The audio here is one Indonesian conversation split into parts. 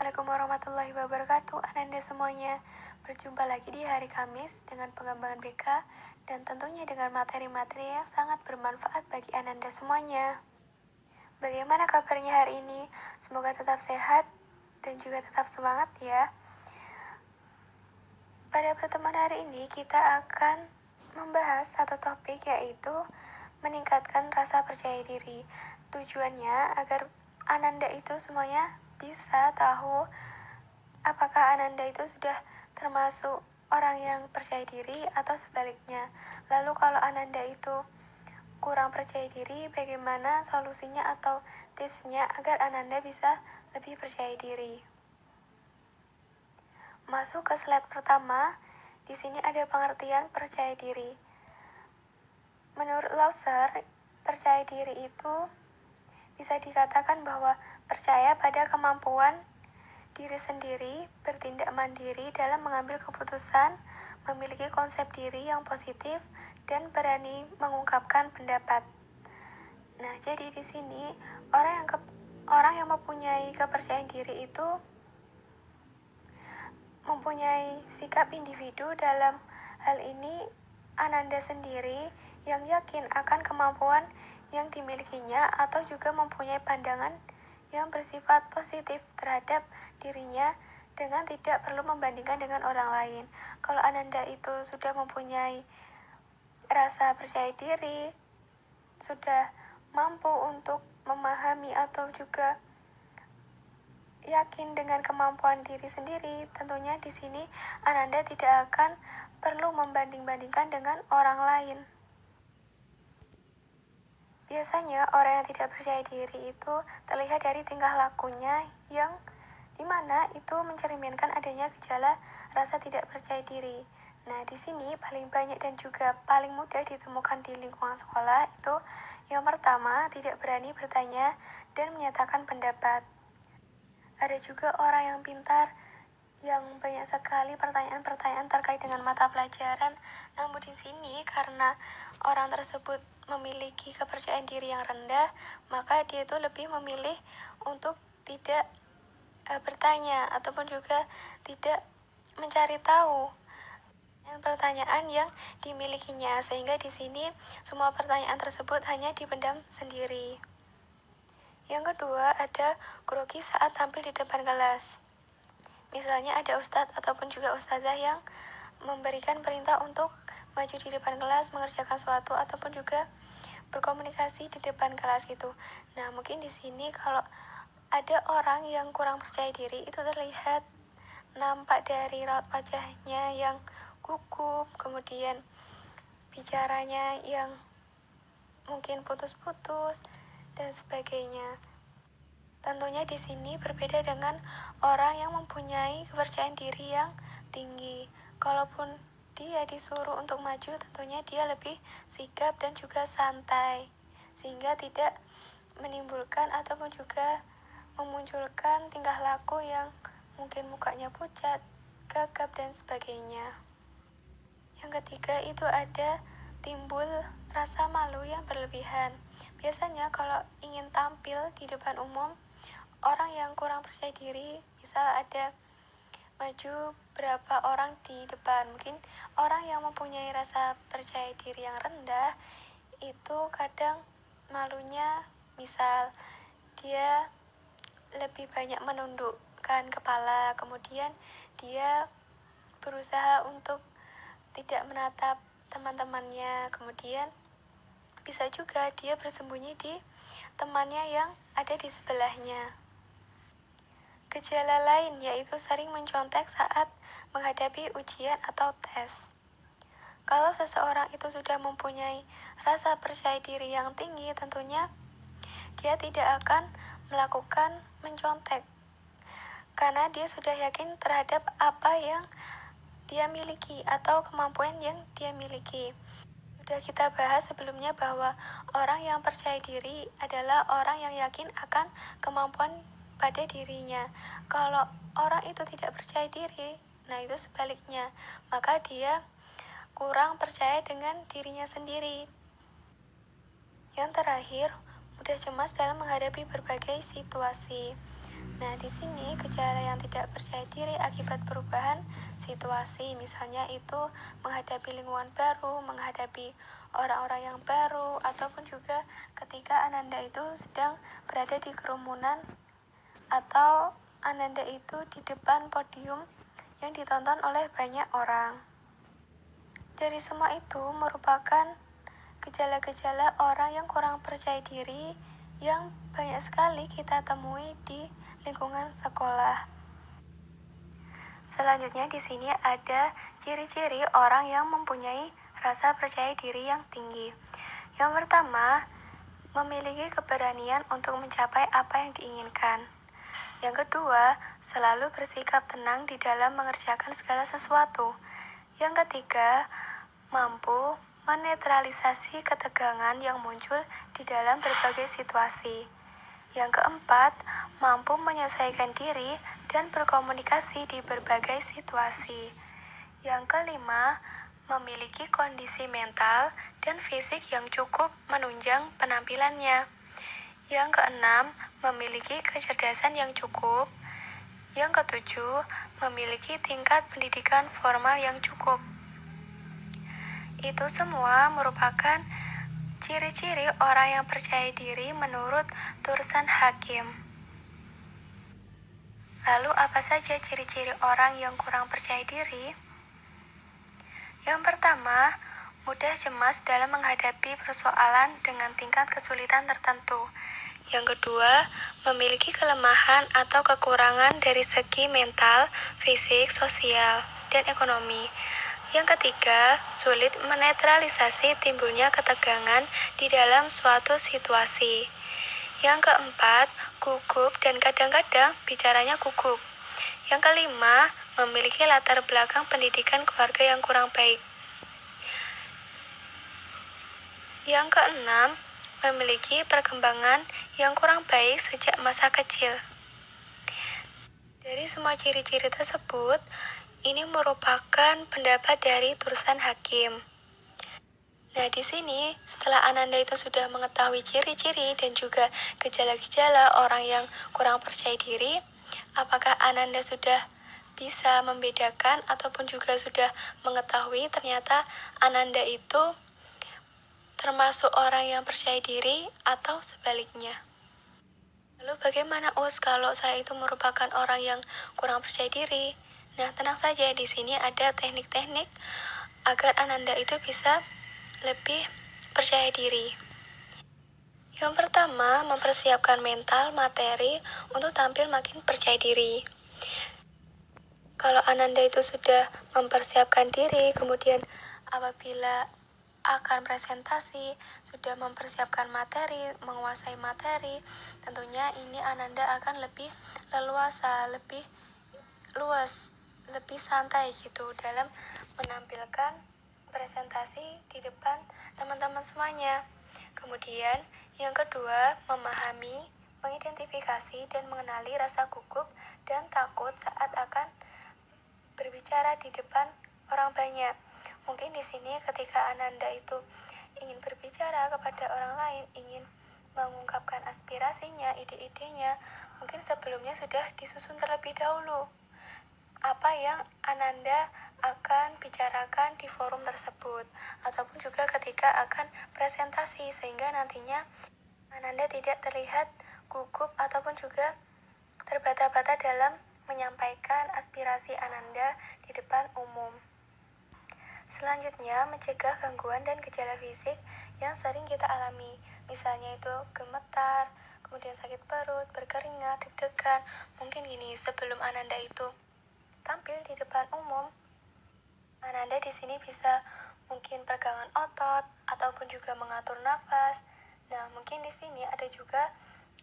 Assalamualaikum warahmatullahi wabarakatuh. Ananda semuanya, berjumpa lagi di hari Kamis dengan pengembangan BK dan tentunya dengan materi-materi yang sangat bermanfaat bagi Ananda semuanya. Bagaimana kabarnya hari ini? Semoga tetap sehat dan juga tetap semangat ya. Pada pertemuan hari ini kita akan membahas satu topik, yaitu meningkatkan rasa percaya diri. Tujuannya agar Ananda itu semuanya bisa tahu apakah Ananda itu sudah termasuk orang yang percaya diri atau sebaliknya. Lalu kalau Ananda itu kurang percaya diri, bagaimana solusinya atau tipsnya agar Ananda bisa lebih percaya diri. Masuk ke slide pertama, di sini ada pengertian percaya diri. Menurut Lauser, percaya diri itu bisa dikatakan bahwa percaya pada kemampuan diri sendiri, bertindak mandiri dalam mengambil keputusan, memiliki konsep diri yang positif, dan berani mengungkapkan pendapat. Nah, jadi di sini orang yang mempunyai kepercayaan diri itu mempunyai sikap individu. Dalam hal ini Ananda sendiri yang yakin akan kemampuan yang dimilikinya atau juga mempunyai pandangan yang bersifat positif terhadap dirinya dengan tidak perlu membandingkan dengan orang lain. Kalau Ananda itu sudah mempunyai rasa percaya diri, sudah mampu untuk memahami atau juga yakin dengan kemampuan diri sendiri, tentunya di sini Ananda tidak akan perlu membanding-bandingkan dengan orang lain. Biasanya orang yang tidak percaya diri itu terlihat dari tingkah lakunya yang dimana itu mencerminkan adanya gejala rasa tidak percaya diri. Nah, di sini paling banyak dan juga paling mudah ditemukan di lingkungan sekolah itu yang pertama, tidak berani bertanya dan menyatakan pendapat. Ada juga orang yang pintar yang banyak sekali pertanyaan-pertanyaan terkait dengan mata pelajaran. Namun di sini karena orang tersebut memiliki kepercayaan diri yang rendah, maka dia itu lebih memilih untuk tidak bertanya ataupun juga tidak mencari tahu pertanyaan yang dimilikinya, sehingga di sini semua pertanyaan tersebut hanya dipendam sendiri. Yang kedua, ada grogi saat tampil di depan kelas. Misalnya ada ustadz ataupun juga ustazah yang memberikan perintah untuk maju di depan kelas, mengerjakan sesuatu ataupun juga berkomunikasi di depan kelas gitu. Nah, mungkin di sini kalau ada orang yang kurang percaya diri itu terlihat nampak dari raut wajahnya yang gugup, kemudian bicaranya yang mungkin putus-putus dan sebagainya. Tentunya di sini berbeda dengan orang yang mempunyai kepercayaan diri yang tinggi. Kalaupun dia disuruh untuk maju, tentunya dia lebih sigap dan juga santai, sehingga tidak menimbulkan ataupun juga memunculkan tingkah laku yang mungkin mukanya pucat, gagap, dan sebagainya. Yang ketiga itu ada timbul rasa malu yang berlebihan. Biasanya kalau ingin tampil di depan umum, orang yang kurang percaya diri, misal ada maju berapa orang di depan, mungkin orang yang mempunyai rasa percaya diri yang rendah itu kadang malunya, misal dia lebih banyak menundukkan kepala, kemudian dia berusaha untuk tidak menatap teman-temannya, kemudian bisa juga dia bersembunyi di temannya yang ada di sebelahnya. Gejala lain yaitu sering mencontek saat menghadapi ujian atau tes. Kalau seseorang itu sudah mempunyai rasa percaya diri yang tinggi, tentunya dia tidak akan melakukan mencontek karena dia sudah yakin terhadap apa yang dia miliki atau kemampuan yang dia miliki. Sudah kita bahas sebelumnya bahwa orang yang percaya diri adalah orang yang yakin akan kemampuan pada dirinya. Kalau orang itu tidak percaya diri, nah itu sebaliknya, maka dia kurang percaya dengan dirinya sendiri. Yang terakhir, mudah cemas dalam menghadapi berbagai situasi. Nah, di sini gejala yang tidak percaya diri akibat perubahan situasi, misalnya itu menghadapi lingkungan baru, menghadapi orang-orang yang baru, ataupun juga ketika Ananda itu sedang berada di kerumunan atau Ananda itu di depan podium yang ditonton oleh banyak orang. Dari semua itu merupakan gejala-gejala orang yang kurang percaya diri yang banyak sekali kita temui di lingkungan sekolah. Selanjutnya di sini ada ciri-ciri orang yang mempunyai rasa percaya diri yang tinggi. Yang pertama, memiliki keberanian untuk mencapai apa yang diinginkan. Yang kedua, selalu bersikap tenang di dalam mengerjakan segala sesuatu. Yang ketiga, mampu menetralisasi ketegangan yang muncul di dalam berbagai situasi. Yang keempat, mampu menyesuaikan diri dan berkomunikasi di berbagai situasi. Yang kelima, memiliki kondisi mental dan fisik yang cukup menunjang penampilannya. Yang keenam, memiliki kecerdasan yang cukup. Yang ketujuh, memiliki tingkat pendidikan formal yang cukup. Itu semua merupakan ciri-ciri orang yang percaya diri menurut Tursan Hakim. Lalu apa saja ciri-ciri orang yang kurang percaya diri? Yang pertama, mudah cemas dalam menghadapi persoalan dengan tingkat kesulitan tertentu. Yang kedua, memiliki kelemahan atau kekurangan dari segi mental, fisik, sosial, dan ekonomi. Yang ketiga, sulit menetralisasi timbulnya ketegangan di dalam suatu situasi. Yang keempat, gugup dan kadang-kadang bicaranya gugup. Yang kelima, memiliki latar belakang pendidikan keluarga yang kurang baik. Yang keenam, memiliki perkembangan yang kurang baik sejak masa kecil. Dari semua ciri-ciri tersebut, ini merupakan pendapat dari Tursan Hakim. Nah, di sini setelah Ananda itu sudah mengetahui ciri-ciri dan juga gejala-gejala orang yang kurang percaya diri, apakah Ananda sudah bisa membedakan ataupun juga sudah mengetahui ternyata Ananda itu termasuk orang yang percaya diri atau sebaliknya? Lalu bagaimana kalau saya itu merupakan orang yang kurang percaya diri? Nah, tenang saja, di sini ada teknik-teknik agar Ananda itu bisa lebih percaya diri. Yang pertama, mempersiapkan mental, materi untuk tampil makin percaya diri. Kalau Ananda itu sudah mempersiapkan diri, kemudian apabila akan presentasi, sudah mempersiapkan materi, menguasai materi, tentunya ini Ananda akan lebih leluasa, lebih luas, lebih santai gitu dalam menampilkan presentasi di depan teman-teman semuanya. Kemudian yang kedua, memahami, mengidentifikasi dan mengenali rasa gugup dan takut saat akan berbicara di depan orang banyak. Mungkin di sini ketika Ananda itu ingin berbicara kepada orang lain, ingin mengungkapkan aspirasinya, ide-idenya, mungkin sebelumnya sudah disusun terlebih dahulu apa yang Ananda akan bicarakan di forum tersebut, ataupun juga ketika akan presentasi, sehingga nantinya Ananda tidak terlihat gugup ataupun juga terbata-bata dalam menyampaikan aspirasi Ananda di depan umum. Selanjutnya, mencegah gangguan dan gejala fisik yang sering kita alami, misalnya itu gemetar, kemudian sakit perut, berkeringat, deg-degan. Mungkin gini, sebelum Ananda itu tampil di depan umum, Ananda di sini bisa mungkin pegangan otot ataupun juga mengatur nafas. Nah, mungkin di sini ada juga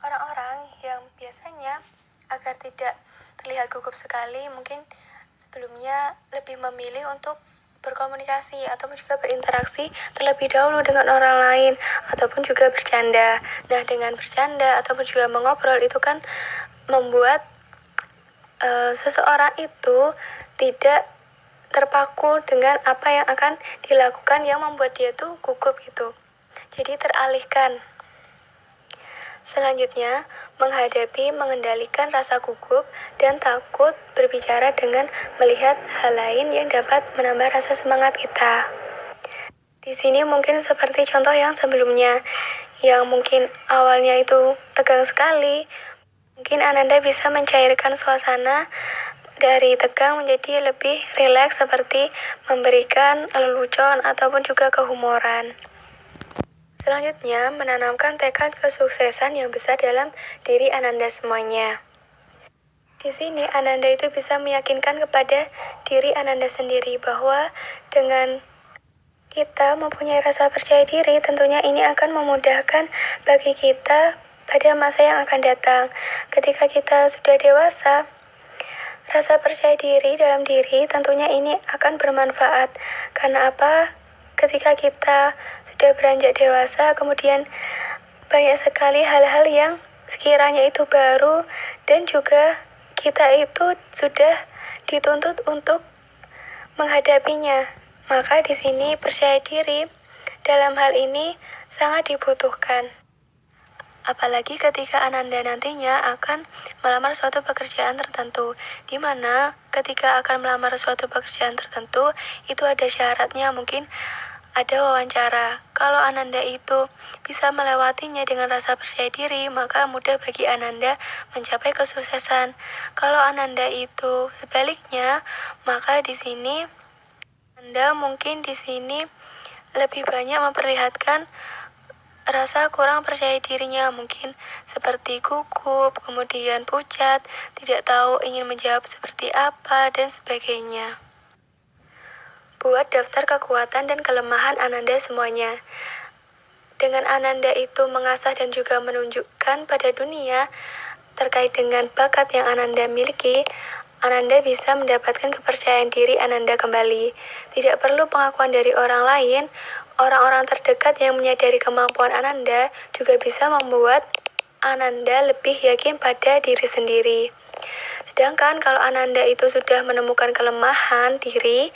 orang-orang yang biasanya agar tidak terlihat gugup sekali, mungkin sebelumnya lebih memilih untuk berkomunikasi ataupun juga berinteraksi terlebih dahulu dengan orang lain ataupun juga bercanda. Nah, dengan bercanda ataupun juga mengobrol itu kan membuat seseorang itu tidak terpaku dengan apa yang akan dilakukan yang membuat dia tuh gugup gitu. Jadi teralihkan. Selanjutnya, mengendalikan rasa gugup dan takut berbicara dengan melihat hal lain yang dapat menambah rasa semangat kita. Di sini mungkin seperti contoh yang sebelumnya, yang mungkin awalnya itu tegang sekali, mungkin Ananda bisa mencairkan suasana dari tegang menjadi lebih rileks seperti memberikan lelucon ataupun juga kehumoran. Selanjutnya, menanamkan tekad kesuksesan yang besar dalam diri Ananda semuanya. Di sini Ananda itu bisa meyakinkan kepada diri Ananda sendiri bahwa dengan kita mempunyai rasa percaya diri, tentunya ini akan memudahkan bagi kita pada masa yang akan datang. Ketika kita sudah dewasa, rasa percaya diri dalam diri tentunya ini akan bermanfaat. Karena apa? Ketika kita sudah beranjak dewasa, kemudian banyak sekali hal-hal yang sekiranya itu baru dan juga kita itu sudah dituntut untuk menghadapinya. Maka di sini percaya diri dalam hal ini sangat dibutuhkan. Apalagi ketika Ananda nantinya akan melamar suatu pekerjaan tertentu, di mana ketika akan melamar suatu pekerjaan tertentu, itu ada syaratnya, mungkin ada wawancara. Kalau Ananda itu bisa melewatinya dengan rasa percaya diri, maka mudah bagi Ananda mencapai kesuksesan. Kalau Ananda itu sebaliknya, maka di sini Anda mungkin di sini lebih banyak memperlihatkan rasa kurang percaya dirinya, mungkin seperti gugup, kemudian pucat, tidak tahu ingin menjawab seperti apa, dan sebagainya. Buat daftar kekuatan dan kelemahan Ananda semuanya. Dengan Ananda itu mengasah dan juga menunjukkan pada dunia terkait dengan bakat yang Ananda miliki, Ananda bisa mendapatkan kepercayaan diri Ananda kembali. Tidak perlu pengakuan dari orang lain, orang-orang terdekat yang menyadari kemampuan Ananda juga bisa membuat Ananda lebih yakin pada diri sendiri. Sedangkan kalau Ananda itu sudah menemukan kelemahan diri,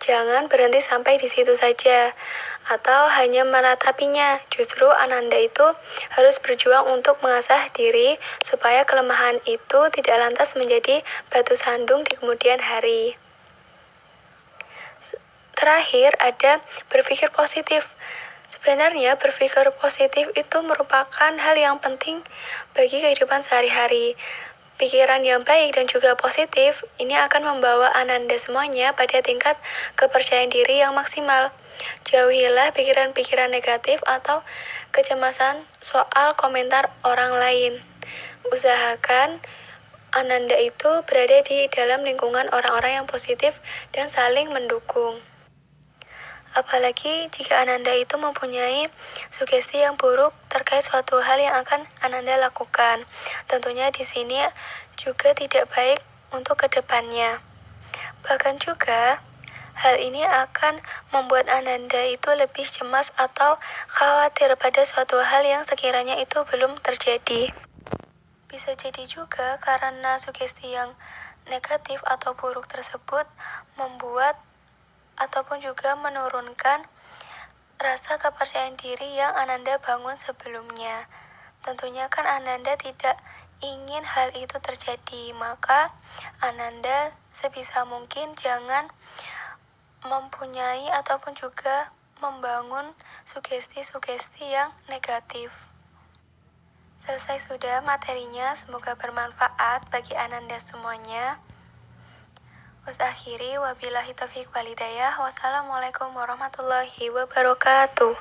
jangan berhenti sampai di situ saja atau hanya meratapinya. Justru Ananda itu harus berjuang untuk mengasah diri supaya kelemahan itu tidak lantas menjadi batu sandung di kemudian hari. Terakhir ada berpikir positif. Sebenarnya berpikir positif itu merupakan hal yang penting bagi kehidupan sehari-hari. Pikiran yang baik dan juga positif ini akan membawa Ananda semuanya pada tingkat kepercayaan diri yang maksimal. Jauhilah pikiran-pikiran negatif atau kecemasan soal komentar orang lain. Usahakan Ananda itu berada di dalam lingkungan orang-orang yang positif dan saling mendukung. Apalagi jika Ananda itu mempunyai sugesti yang buruk terkait suatu hal yang akan Ananda lakukan. Tentunya di sini juga tidak baik untuk kedepannya. Bahkan juga hal ini akan membuat Ananda itu lebih cemas atau khawatir pada suatu hal yang sekiranya itu belum terjadi. Bisa jadi juga karena sugesti yang negatif atau buruk tersebut membuat ataupun juga menurunkan rasa kepercayaan diri yang Ananda bangun sebelumnya. Tentunya kan Ananda tidak ingin hal itu terjadi, maka Ananda sebisa mungkin jangan mempunyai ataupun juga membangun sugesti-sugesti yang negatif. Selesai sudah materinya, semoga bermanfaat bagi Ananda semuanya. Akhiri, wabillahi taufiq walhidayah. Wassalamualaikum warahmatullahi wabarakatuh.